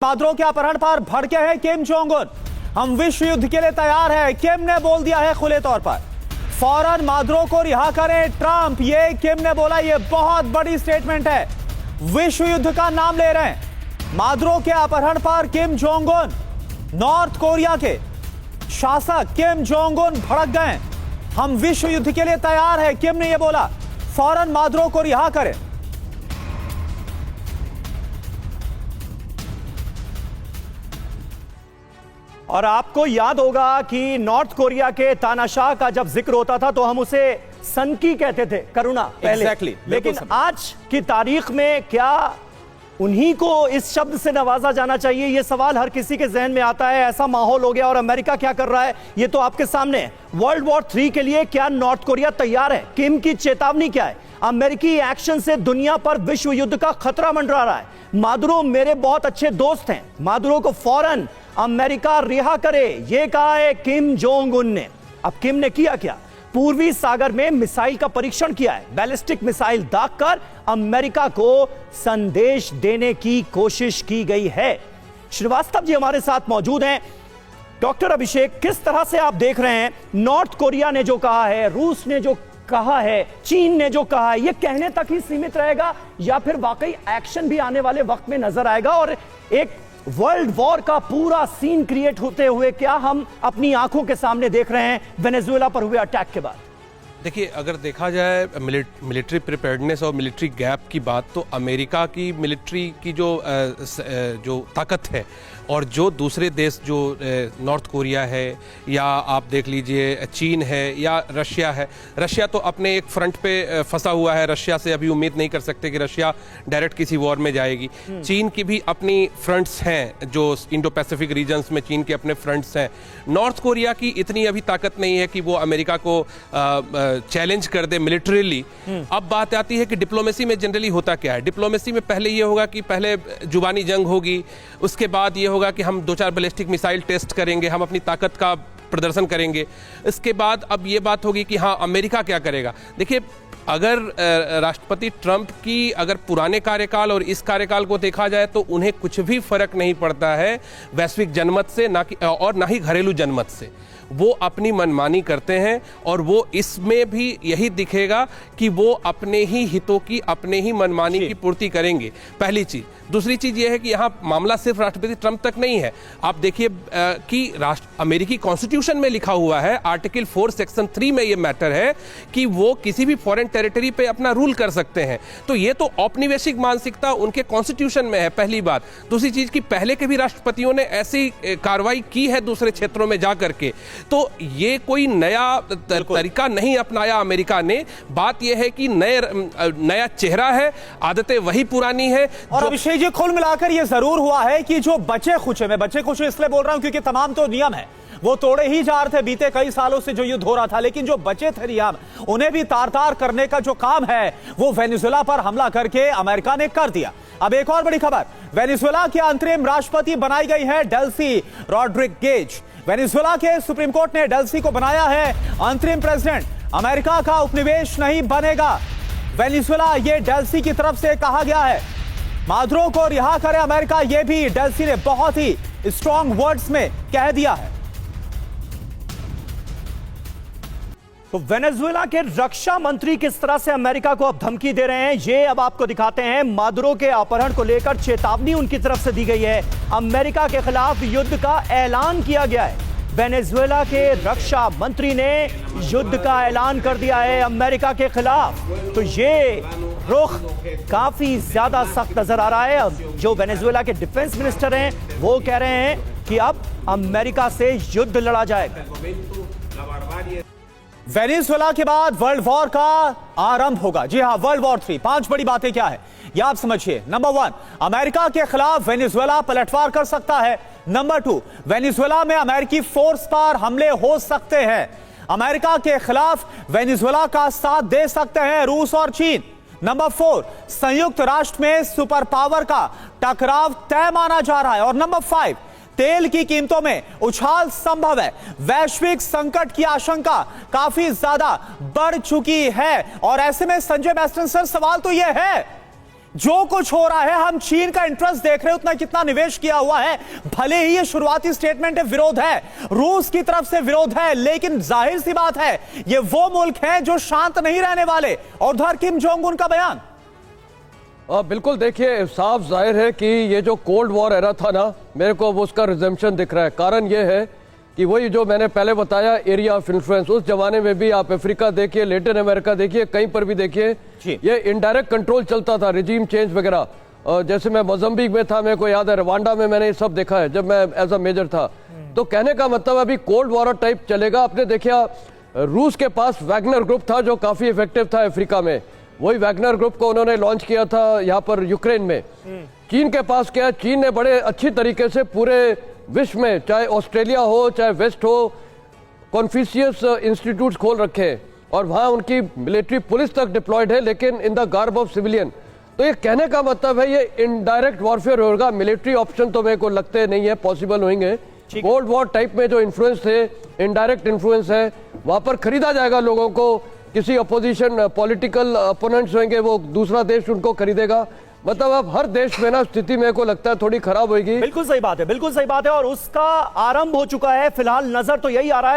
Maduro के अपहरण पर भड़के हैं किम जोंग उन। हम विश्व युद्ध के लिए तैयार हैं, किम ने बोल दिया है खुले तौर पर। फौरन मादुरो को रिहा करें ट्रंप, ये किम ने बोला। ये बहुत बड़ी स्टेटमेंट है, विश्व युद्ध का नाम ले रहे हैं। मादुरो के अपहरण पर Kim Jong Un, north Korea के शासक किम जोंग उन भड़क गए। हम विश्व युद्ध के लिए तैयार हैं, किम ने यह बोला। फौरन मादुरो को रिहा करें। और आपको याद होगा कि नॉर्थ कोरिया के तानाशाह का जब जिक्र होता था तो हम उसे सनकी कहते थे, करुणा पहले। Exactly. लेकिन आज की तारीख में क्या उन्हीं को इस शब्द से नवाजा जाना चाहिए? यह सवाल हर किसी के जहन में आता है। ऐसा माहौल हो गया। और अमेरिका क्या कर रहा है यह तो आपके सामने है। वर्ल्ड वॉर 3 के लिए क्या नॉर्थ कोरिया तैयार है? किम की चेतावनी क्या है? अमेरिकी एक्शन से दुनिया पर विश्व युद्ध का खतरा मंडरा रहा है। मादुरो मेरे बहुत अच्छे दोस्त हैं, मादुरो को फौरन अमेरिका रिहा करे, यह कहा है किम जोंग उन ने। अब किम ने किया क्या? पूर्वी सागर में मिसाइल का परीक्षण किया है। बैलिस्टिक मिसाइल दागकर अमेरिका को संदेश देने की कोशिश की गई है। श्रीवास्तव जी हमारे साथ मौजूद हैं। डॉक्टर अभिषेक, किस तरह से आप देख रहे हैं नॉर्थ कोरिया ने जो कहा है, रूस ने जो कहा है, चीन ने जो कहा है, यह कहने तक ही सीमित रहेगा या फिर वाकई एक्शन भी आने वाले वक्त में नजर आएगा और एक वर्ल्ड वॉर का पूरा सीन क्रिएट होते हुए क्या हम अपनी आंखों के सामने देख रहे हैं वेनेजुएला पर हुए अटैक के बाद? देखिए, अगर देखा जाए मिलिट्री प्रिपेयर्डनेस और मिलिट्री गैप की बात, तो अमेरिका की मिलिट्री की जो ताकत है और जो दूसरे देश जो नॉर्थ कोरिया है या आप देख लीजिए चीन है या रशिया है। रशिया तो अपने एक फ्रंट पे फंसा हुआ है। रशिया से अभी उम्मीद नहीं कर सकते कि रशिया डायरेक्ट किसी वॉर में जाएगी। चीन की भी अपनी फ्रंट्स हैं, जो इंडो पैसिफिक रीजन्स में चीन के अपने फ्रंट्स हैं। नॉर्थ कोरिया की इतनी अभी ताकत नहीं है कि वो अमेरिका को चैलेंज कर दे मिलिट्रीली। अब बात आती है कि डिप्लोमेसी में जनरली होता क्या है। डिप्लोमेसी में पहले ये होगा कि पहले जुबानी जंग होगी, उसके बाद ये होगा कि हम 2-4 बैलिस्टिक मिसाइल टेस्ट करेंगे, हम अपनी ताकत का प्रदर्शन करेंगे। इसके बाद अब ये बात होगी कि हाँ, अमेरिका क्या करेगा। देखिए, अगर राष्ट्रपति ट्रंप की अगर पुराने कार्यकाल और इस कार्यकाल को देखा जाए तो उन्हें कुछ भी फर्क नहीं पड़ता है वैश्विक जनमत से, ना ही घरेलू जनमत से। वो अपनी मनमानी करते हैं और वो इसमें भी यही दिखेगा कि वो अपने ही हितों की, अपने ही मनमानी की पूर्ति करेंगे, पहली चीज। दूसरी चीज ये है कि यहाँ मामला सिर्फ राष्ट्रपति ट्रंप तक नहीं है। आप देखिए कि अमेरिकी कॉन्स्टिट्यूशन में लिखा हुआ है, आर्टिकल 4 सेक्शन 3 में ये मैटर है कि वो किसी भी फॉरेन टेरिटरी पे अपना रूल कर सकते हैं। तो ये तो औपनिवेशिक मानसिकता उनके कॉन्स्टिट्यूशन में है, पहली बात। दूसरी चीज कि पहले के भी राष्ट्रपतियों ने ऐसी कार्रवाई की है दूसरे क्षेत्रों में जा करके। तो ये कोई नया तरीका नहीं अपनाया अमेरिका ने। बात यह है कि नया चेहरा है, आदतें वही पुरानी है। और अभिषेक जी, कुल मिलाकर ये जरूर हुआ है कि जो बचे खुचे, मैं बचे खुचे इसलिए बोल रहा हूं क्योंकि तमाम तो नियम है वो तोड़े ही जा रहे थे बीते कई सालों से जो युद्ध हो रहा था, लेकिन जो बचे थे नियम उन्हें भी तार तार करने का जो काम है वो वेनेजुएला पर हमला करके अमेरिका ने कर दिया। अब एक और बड़ी खबर, वेनेजुएला के अंतरिम राष्ट्रपति बनाई गई है डेल्सी रॉड्रिगेज। वेनेजुएला के सुप्रीम कोर्ट ने डेल्सी को बनाया है अंतरिम प्रेसिडेंट। अमेरिका का उपनिवेश नहीं बनेगा वेनेजुएला, ये डेल्सी की तरफ से कहा गया है। मादुरो को रिहा करे अमेरिका, यह भी डेल्सी ने बहुत ही स्ट्रॉन्ग वर्ड्स में कह दिया है। तो वेनेजुएला के रक्षा मंत्री किस तरह से अमेरिका को अब धमकी दे रहे हैं, ये अब आपको दिखाते हैं। मादुरो के अपहरण को लेकर चेतावनी उनकी तरफ से दी गई है। अमेरिका के खिलाफ युद्ध का ऐलान किया गया है। वेनेजुएला के रक्षा मंत्री ने युद्ध का ऐलान कर दिया है अमेरिका के खिलाफ। तो ये रुख काफी ज्यादा सख्त नजर आ रहा है। जो वेनेजुएला के डिफेंस मिनिस्टर हैं वो कह रहे हैं कि अब अमेरिका से युद्ध लड़ा जाएगा। वेनेजुएला के बाद वर्ल्ड वॉर का आरंभ होगा। जी हां, वर्ल्ड वॉर 3। 5 बड़ी बातें क्या है यह आप समझिए। नंबर 1, अमेरिका के खिलाफ वेनेजुएला पलटवार कर सकता है। नंबर 2, वेनेजुएला में अमेरिकी फोर्स पर हमले हो सकते हैं। अमेरिका के खिलाफ वेनेजुएला का साथ दे सकते हैं रूस और चीन। नंबर 4, संयुक्त राष्ट्र में सुपर पावर का टकराव तय माना जा रहा है। और नंबर 5, तेल की कीमतों में उछाल संभव है। वैश्विक संकट की आशंका काफी ज्यादा बढ़ चुकी है। और ऐसे में संजय मैस्टन सर, सवाल तो यह है जो कुछ हो रहा है, हम चीन का इंटरेस्ट देख रहे हैं, उतना कितना निवेश किया हुआ है। भले ही ये शुरुआती स्टेटमेंट है, विरोध है, रूस की तरफ से विरोध है, लेकिन जाहिर सी बात है ये वो मुल्क है जो शांत नहीं रहने वाले। और उधर किम जोंग उन का बयान। बिल्कुल, देखिए साफ जाहिर है कि ये जो कोल्ड वॉर एरा था ना, मेरे को वो उसका रिजम्पशन दिख रहा है। कारण ये है कि वही जो मैंने पहले बताया एरिया ऑफ इन्फ्लुएंस, उस जमाने में भी आप अफ्रीका देखिए, लैटिन अमेरिका देखिए, कहीं पर भी देखिए ये इनडायरेक्ट कंट्रोल चलता था, रिजीम चेंज वगैरह। जैसे मैं मोजम्बिक में था, मेरे को याद है रवांडा में मैंने ये सब देखा है जब मैं एज अ मेजर था। तो कहने का मतलब अभी कोल्ड वॉर टाइप चलेगा। आपने देखा रूस के पास वैगनर ग्रुप था जो काफी इफेक्टिव था अफ्रीका में, वही वैगनर ग्रुप को उन्होंने लॉन्च किया था यहाँ पर यूक्रेन में। चीन के पास क्या है, चीन ने बड़े अच्छी तरीके से पूरे विश्व में, चाहे ऑस्ट्रेलिया हो चाहे वेस्ट हो, कॉन्फ्यूशियस इंस्टीट्यूट्स खोल रखे हैं और वहाँ उनकी मिलिट्री पुलिस तक डिप्लॉयड है, लेकिन in the garb of civilian. तो ये कहने का मतलब है ये इनडायरेक्ट वॉरफेयर होगा। मिलिट्री ऑप्शन तो मेरे को लगते नहीं है पॉसिबल होंगे। कोल्ड वॉर टाइप में जो इन्फ्लुएंस थे, इनडायरेक्ट इन्फ्लुएंस है, वहाँ पर खरीदा जाएगा लोगों को। किसी अपोजिशन पॉलिटिकल अपोनेंट्स होंगे, वो दूसरा देश उनको खरीदेगा। मतलब अब हर देश में ना स्थिति मेरे को लगता है थोड़ी खराब होगी। बिल्कुल सही बात है, बिल्कुल सही बात है, और उसका आरंभ हो चुका है। फिलहाल नजर तो यही आ रहा है।